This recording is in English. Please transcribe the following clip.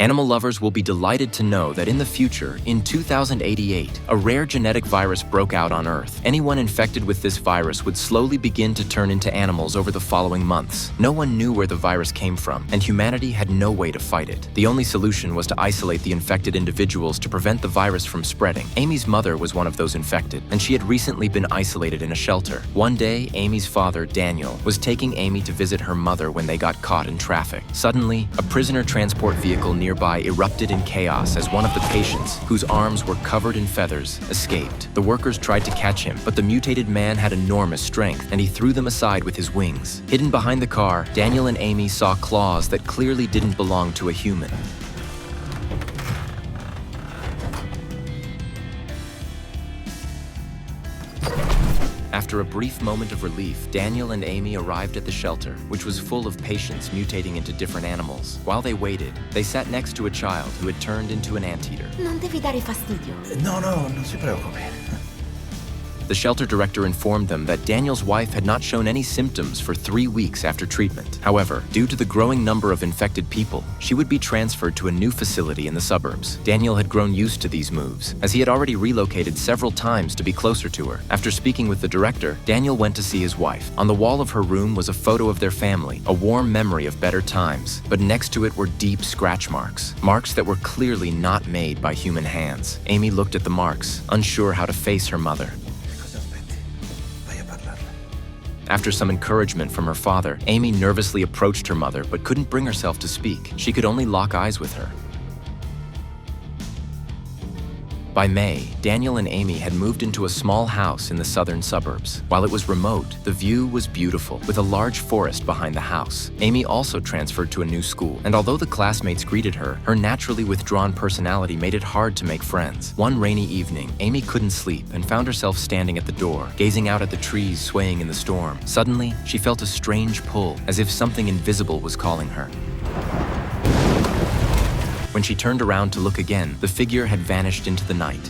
Animal lovers will be delighted to know that in the future, in 2088, a rare genetic virus broke out on Earth. Anyone infected with this virus would slowly begin to turn into animals over the following months. No one knew where the virus came from, and humanity had no way to fight it. The only solution was to isolate the infected individuals to prevent the virus from spreading. Amy's mother was one of those infected, and she had recently been isolated in a shelter. One day, Amy's father, Daniel, was taking Amy to visit her mother when they got caught in traffic. Suddenly, a prisoner transport vehicle nearby erupted in chaos as one of the patients, whose arms were covered in feathers, escaped. The workers tried to catch him, but the mutated man had enormous strength, and he threw them aside with his wings. Hidden behind the car, Daniel and Amy saw claws that clearly didn't belong to a human. After a brief moment of relief, Daniel and Amy arrived at the shelter, which was full of patients mutating into different animals. While they waited, they sat next to a child who had turned into an anteater. Non devi dare fastidio. No, non si preoccupi. The shelter director informed them that Daniel's wife had not shown any symptoms for 3 weeks after treatment. However, due to the growing number of infected people, she would be transferred to a new facility in the suburbs. Daniel had grown used to these moves, as he had already relocated several times to be closer to her. After speaking with the director, Daniel went to see his wife. On the wall of her room was a photo of their family, a warm memory of better times. But next to it were deep scratch marks, marks that were clearly not made by human hands. Amy looked at the marks, unsure how to face her mother. After some encouragement from her father, Amy nervously approached her mother but couldn't bring herself to speak. She could only lock eyes with her. By May, Daniel and Amy had moved into a small house in the southern suburbs. While it was remote, the view was beautiful, with a large forest behind the house. Amy also transferred to a new school, and although the classmates greeted her, her naturally withdrawn personality made it hard to make friends. One rainy evening, Amy couldn't sleep and found herself standing at the door, gazing out at the trees swaying in the storm. Suddenly, she felt a strange pull, as if something invisible was calling her. When she turned around to look again, the figure had vanished into the night.